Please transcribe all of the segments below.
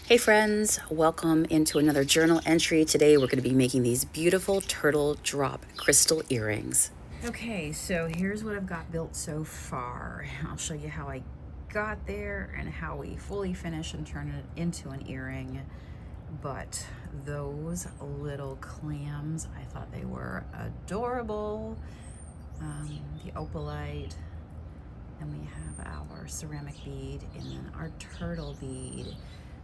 Hey friends, welcome into another journal entry. Today we're going to be making these beautiful turtle drop crystal earrings. Okay, so here's what I've got built so far. I'll show you how I got there and how we fully finish and turn it into an earring. But those little clams, I thought they were adorable. The opalite, and we have our ceramic bead, and then our turtle bead.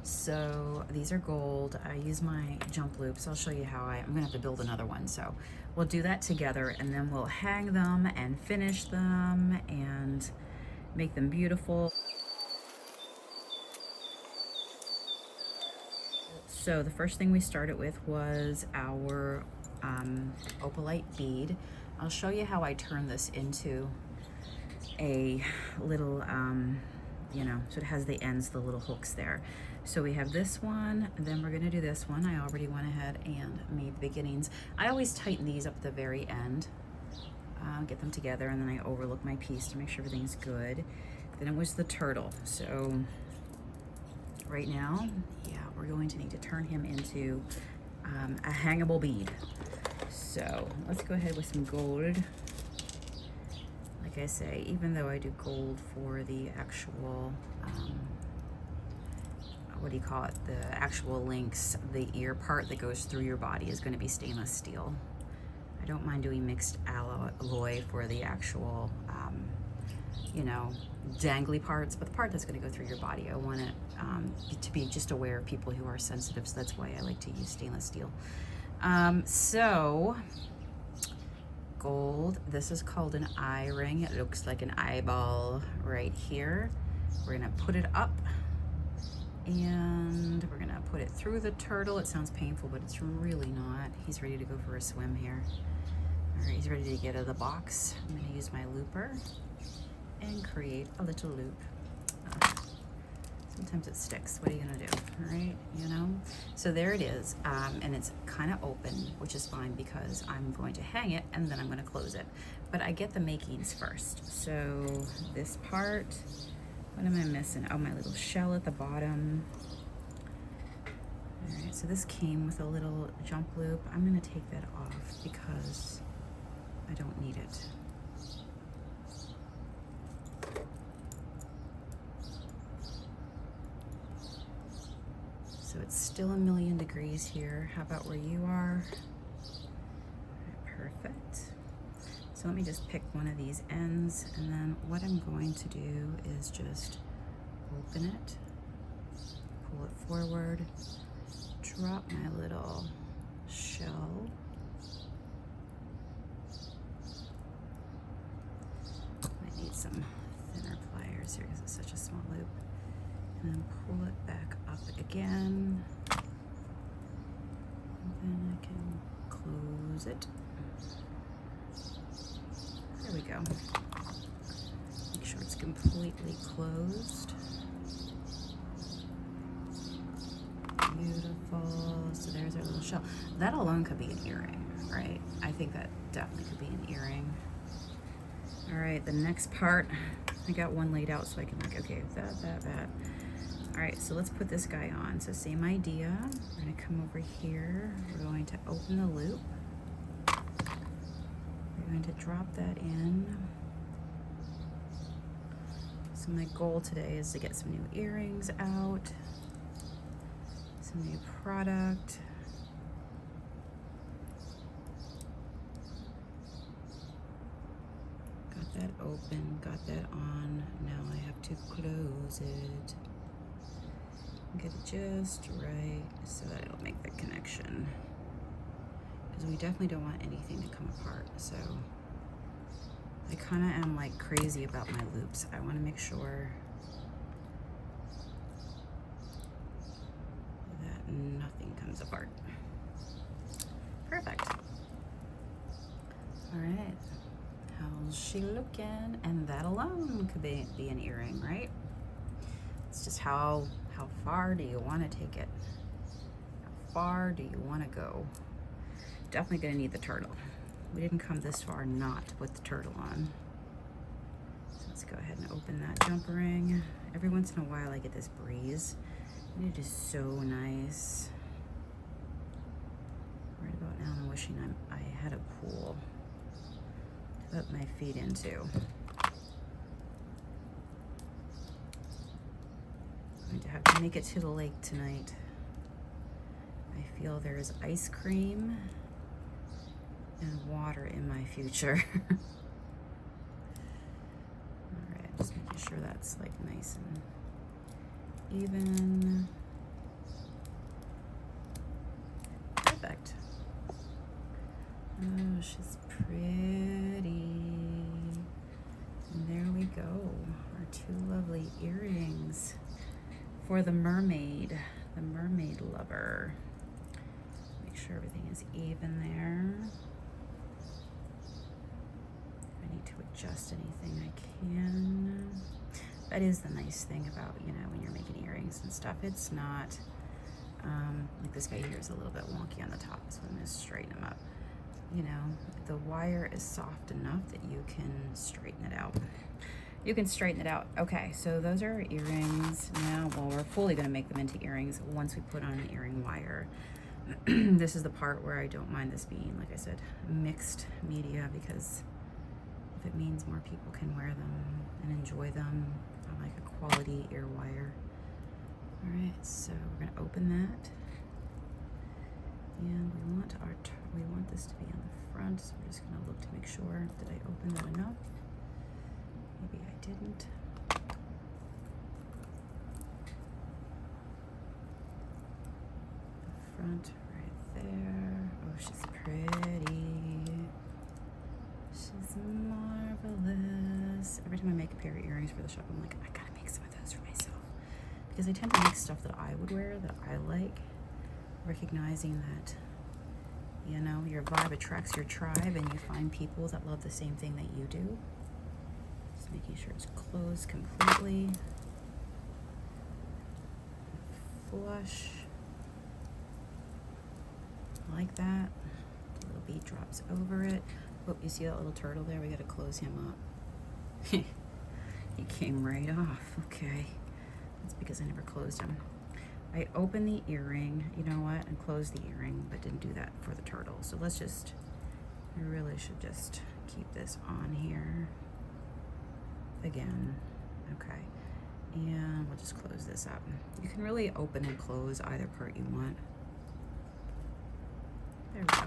So these are gold. I use my jump loops. I'll show you how I'm gonna have to build another one. So we'll do that together, and then we'll hang them and finish them and make them beautiful. So the first thing we started with was our opalite bead. I'll show you how I turn this into a little, so it has the ends, the little hooks there. So we have this one, and then we're gonna do this one. I already went ahead and made the beginnings. I always tighten these up at the very end, get them together, and then I overlook my piece to make sure everything's good. Then it was the turtle. So right now, we're going to need to turn him into a hangable bead. So let's go ahead with some gold. Like I say, even though I do gold for the actual, what do you call it? The actual links, the ear part that goes through your body is going to be stainless steel. I don't mind doing mixed alloy for the actual, dangly parts, but the part that's going to go through your body, I want it to be just aware of people who are sensitive, so that's why I like to use stainless steel. So gold, this is called an eye ring. It looks like an eyeball right here. We're gonna put it up and we're gonna put it through the turtle. It sounds painful, but it's really not. He's ready to go for a swim here. All right, he's ready to get out of the box. I'm gonna use my looper and create a little loop. Sometimes it sticks. What are you gonna do, right? So there it is, and it's kind of open, which is fine because I'm going to hang it and then I'm going to close it. But I get the makings first. So this part, what am I missing? Oh, my little shell at the bottom. All right, so this came with a little jump loop. I'm going to take that off because I don't need it. So it's still 1,000,000 degrees here. How about where you are? Right, perfect. So let me just pick one of these ends, and then what I'm going to do is just open it, pull it forward, drop my little shell. I need some thinner pliers here because it's such a small loop. And then pull it back up again. And then I can close it. There we go. Make sure it's completely closed. Beautiful. So there's our little shell. That alone could be an earring, right? I think that definitely could be an earring. All right, the next part, I got one laid out so I can okay, that. All right, so let's put this guy on. So same idea. We're gonna come over here. We're going to open the loop. We're going to drop that in. So my goal today is to get some new earrings out, some new product. Got that open, got that on. Now I have to close it. Get it just right so that it'll make the connection, because we definitely don't want anything to come apart. So I kind of am like crazy about my loops. I want to make sure that nothing comes apart. Perfect. All right, how's she looking? And that alone could be an earring, right? It's just how far do you want to take it? How far do you want to go? Definitely going to need the turtle. We didn't come this far not to put the turtle on. So let's go ahead and open that jump ring. Every once in a while I get this breeze It is so nice. Right about now, I'm wishing I had a pool to put my feet into. I'm going to have to make it to the lake tonight. I feel there is ice cream and water in my future. All right, just making sure that's like nice and even. Perfect. Oh, she's pretty. And there we go, our two lovely earrings for the mermaid lover. Make sure everything is even there. If I need to adjust anything, I can. That is the nice thing about, you know, when you're making earrings and stuff. It's not, like this guy here is a little bit wonky on the top, so I'm gonna straighten him up. You know, the wire is soft enough that you can straighten it out. You can straighten it out. Okay, so those are our earrings. Now, well, we're fully gonna make them into earrings once we put on an earring wire. This is the part where I don't mind this being, like I said, mixed media, because if it means more people can wear them and enjoy them, I like a quality ear wire. All right, so we're gonna open that, and we want this to be on the front, so we're just gonna look to make sure. Did I open that enough? Maybe I didn't. The front right there. Oh, she's pretty. She's marvelous. Every time I make a pair of earrings for the shop, I'm like, I gotta make some of those for myself. Because I tend to make stuff that I would wear, that I like, recognizing that, you know, your vibe attracts your tribe, and you find people that love the same thing that you do. Just making sure it's closed completely. Flush. Like that. The little bead drops over it. Oh, you see that little turtle there? We gotta close him up. He came right off. Okay. That's because I never closed him. I opened the earring, you know what, and closed the earring, but didn't do that for the turtle. So let's just, I really should just keep this on here again. Okay, and we'll just close this up. You can really open and close either part you want. There we go.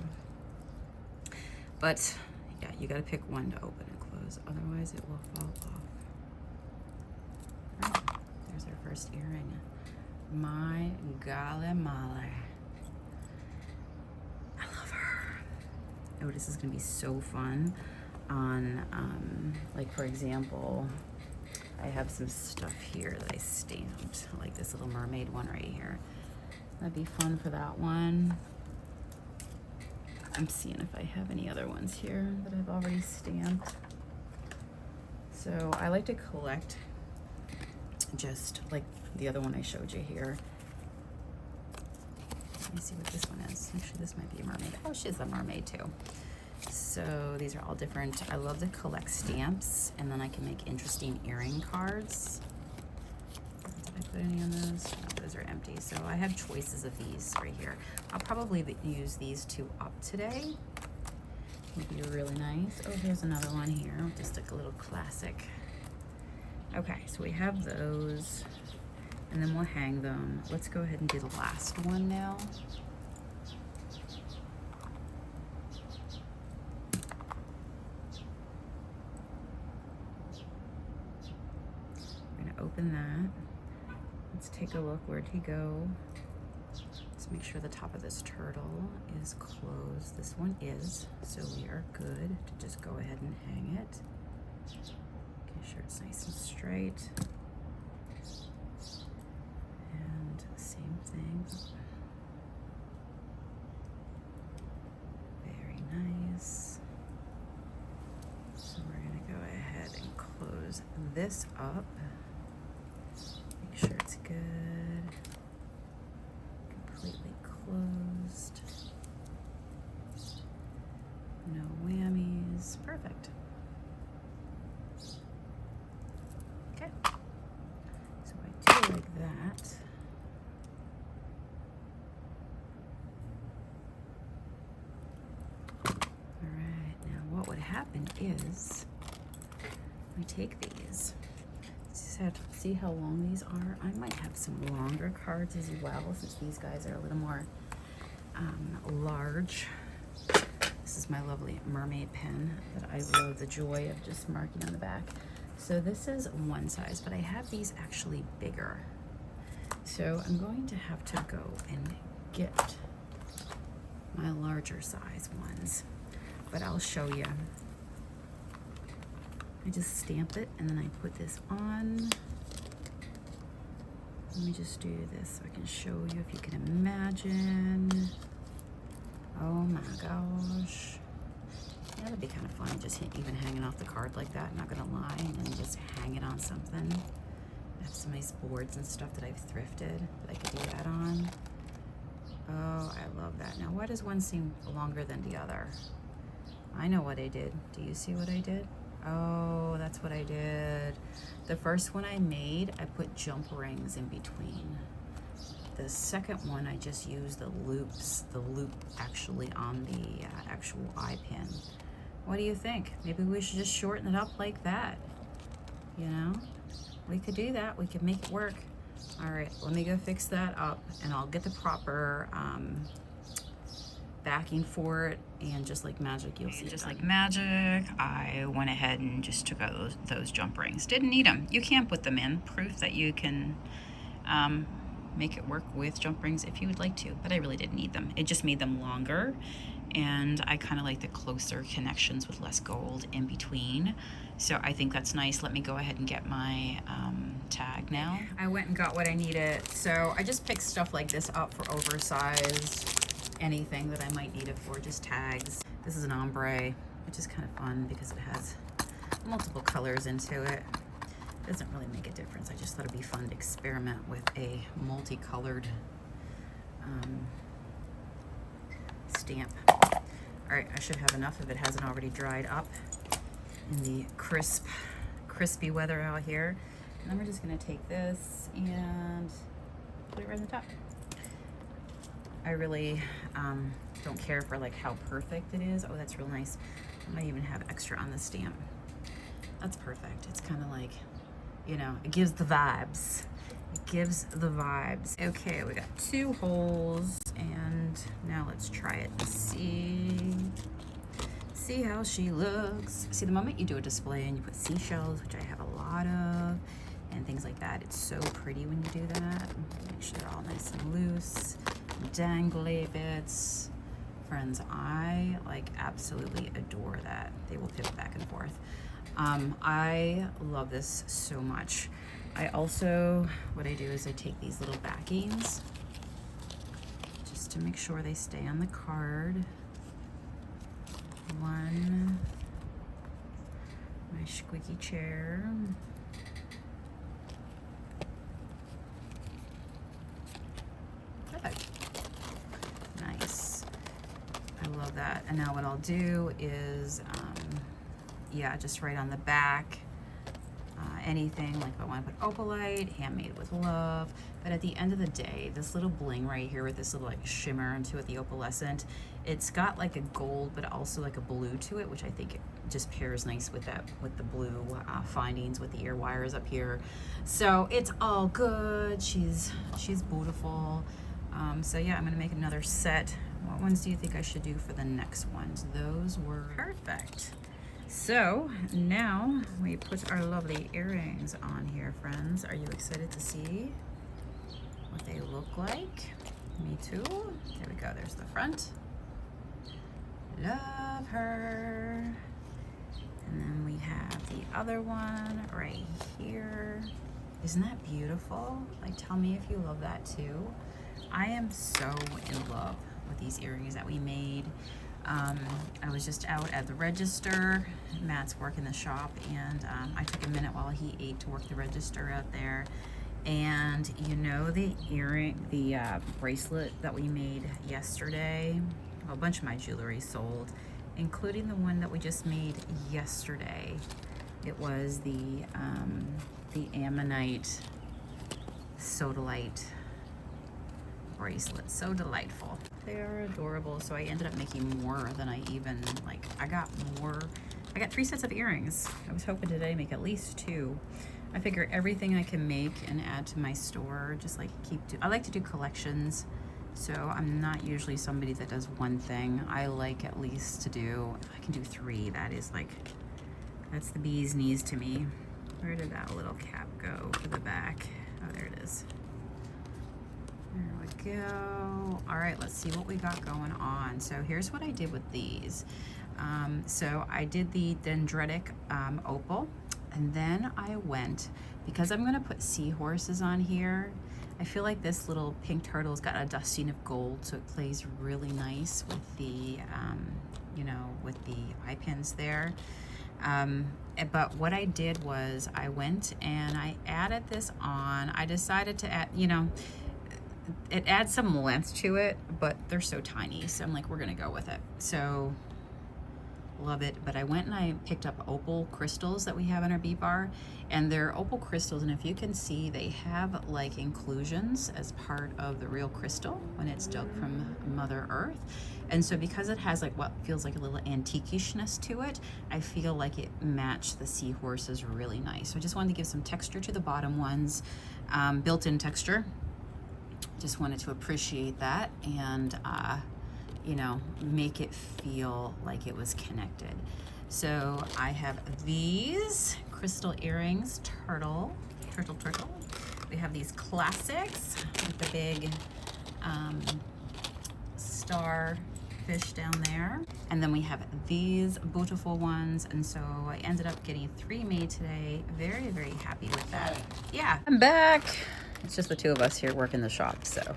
But yeah, you gotta pick one to open and close, otherwise it will fall off. All right, there's our first earring. My golly molly. I love her. Oh, this is gonna be so fun on, like for example, I have some stuff here that I stamped, like this little mermaid one right here. That'd be fun for that one. I'm seeing if I have any other ones here that I've already stamped. So I like to collect just like the other one I showed you here. Let me see what this one is. Actually, this might be a mermaid. Oh, she's a mermaid too. So these are all different. I love to collect stamps, and then I can make interesting earring cards. Did I put any on those? No, those are empty. So I have choices of these right here. I'll probably use these two up today. Would be really nice. Oh, here's another one here. Just like a little classic. Okay, so we have those, and then we'll hang them. Let's go ahead and do the last one now. We're gonna open that. Let's take a look. Where'd he go? Let's make sure the top of this turtle is closed. This one is, so we are good to just go ahead and hang it. Make sure it's nice and straight. And same thing. Very nice. So we're gonna go ahead and close this up. Make sure it's good. Completely closed. No whammies. Perfect. Okay. So I do like that. happened is we take these. See how long these are? I might have some longer cards as well, since these guys are a little more large. This is my lovely mermaid pen that I love the joy of just marking on the back. So this is one size, but I have these actually bigger. So I'm going to have to go and get my larger size ones, but I'll show you. I just stamp it and then I put this on. Let me just do this so I can show you if you can imagine. Oh my gosh. Yeah, that'd be kind of fun, just even hanging off the card like that, not gonna lie, and then just hang it on something. I have some nice boards and stuff that I've thrifted that I could do that on. Oh, I love that. Now, why does one seem longer than the other? I know what I did. Do you see what I did? Oh, that's what I did. The first one I made, I put jump rings in between. The second one, I just used the loops, the loop actually on the actual eye pin. What do you think? Maybe we should just shorten it up like that. You know, we could do that. We could make it work. All right, let me go fix that up, and I'll get the proper backing for it, and just like magic, you'll see. Just like magic, I went ahead and just took out those jump rings. Didn't need them. You can put them in. Proof that you can make it work with jump rings if you would like to, but I really didn't need them. It just made them longer, and I kind of like the closer connections with less gold in between. So I think that's nice. Let me go ahead and get my tag now. I went and got what I needed. So I just picked stuff like this up for oversized, anything that I might need it for, just tags. This is an ombre, which is kind of fun because it has multiple colors into it. Doesn't really make a difference. I just thought it'd be fun to experiment with a multicolored stamp. All right, I should have enough if it hasn't already dried up in the crispy weather out here. And then we're just gonna take this and put it right on the top. I really don't care for like how perfect it is. Oh, that's real nice. I might even have extra on the stamp. That's perfect. It's kind of like, you know, it gives the vibes. It gives the vibes. Okay, we got 2 holes, and now let's try it and see how she looks. See, the moment you do a display and you put seashells, which I have a lot of, and things like that, it's so pretty when you do that. Make sure they're all nice and loose, dangly bits. Friends, I like absolutely adore that. They will pivot back and forth. I love this so much. I also, what I do is I take these little backings just to make sure they stay on the card. One, my squeaky chair. Perfect. Nice. I love that. And now what I'll do is, yeah, just right on the back, anything like if I want to put opalite, handmade with love. But at the end of the day, this little bling right here with this little like shimmer into it, the opalescent, it's got like a gold but also like a blue to it, which I think it just pairs nice with that, with the blue findings with the ear wires up here. So it's all good. She's beautiful. So yeah, I'm gonna make another set. What ones do you think I should do for the next ones? Those were perfect. So now we put our lovely earrings on here, friends. Are you excited to see what they look like? Me too. There we go, there's the front. Love her. And then we have the other one right here. Isn't that beautiful? Like, tell me if you love that too. I am so in love with these earrings that we made. I was just out at the register. Matt's working the shop, and I took a minute while he ate to work the register out there. And you know, the bracelet that we made yesterday, well, a bunch of my jewelry sold, including the one that we just made yesterday. It was the ammonite sodalite bracelet. So delightful. They are adorable. So I ended up making more than I even, like, I got more I got 3 sets of earrings. I was hoping today to make at least 2. I figure everything I can make and add to my store, just like I like to do collections. So I'm not usually somebody that does one thing. I like at least to do, if I can do 3, that is like, that's the bee's knees to me. Where did that little cap go for the back? Oh, there it is. There we go. All right, let's see what we got going on. So here's what I did with these. So I did the dendritic opal, and then I went, because I'm gonna put seahorses on here, I feel like this little pink turtle's got a dusting of gold, so it plays really nice with the, you know, with the eye pins there. But what I did was I went and I added this on. I decided to add, you know, it adds some length to it, but they're so tiny. So I'm like, we're gonna go with it. So love it. But I went and I picked up opal crystals that we have in our bead bar, and they're opal crystals, and if you can see, they have like inclusions as part of the real crystal when it's dug from Mother Earth. And so because it has like what feels like a little antique-ishness to it, I feel like it matched the seahorses really nice. So I just wanted to give some texture to the bottom ones, built-in texture. Just wanted to appreciate that and you know, make it feel like it was connected. So I have these crystal earrings, turtle. We have these classics with the big star fish down there. And then we have these beautiful ones. And so I ended up getting 3 made today. Very, very happy with that. Yeah, I'm back. It's just the 2 of us here working the shop. So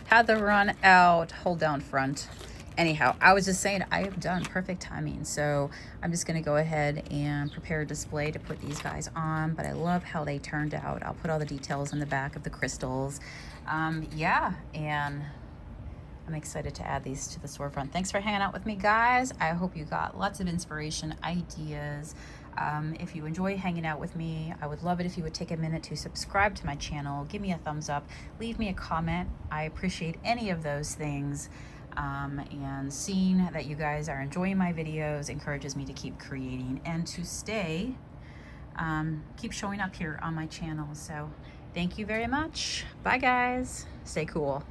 had to run out, hold down front. Anyhow, I was just saying I have done perfect timing. So I'm just gonna go ahead and prepare a display to put these guys on, but I love how they turned out. I'll put all the details in the back of the crystals. Yeah, and I'm excited to add these to the storefront. Thanks for hanging out with me, guys. I hope you got lots of inspiration, ideas. If you enjoy hanging out with me, I would love it if you would take a minute to subscribe to my channel, give me a thumbs up, leave me a comment. I appreciate any of those things. And seeing that you guys are enjoying my videos encourages me to keep creating and to stay, keep showing up here on my channel. So thank you very much. Bye, guys. Stay cool.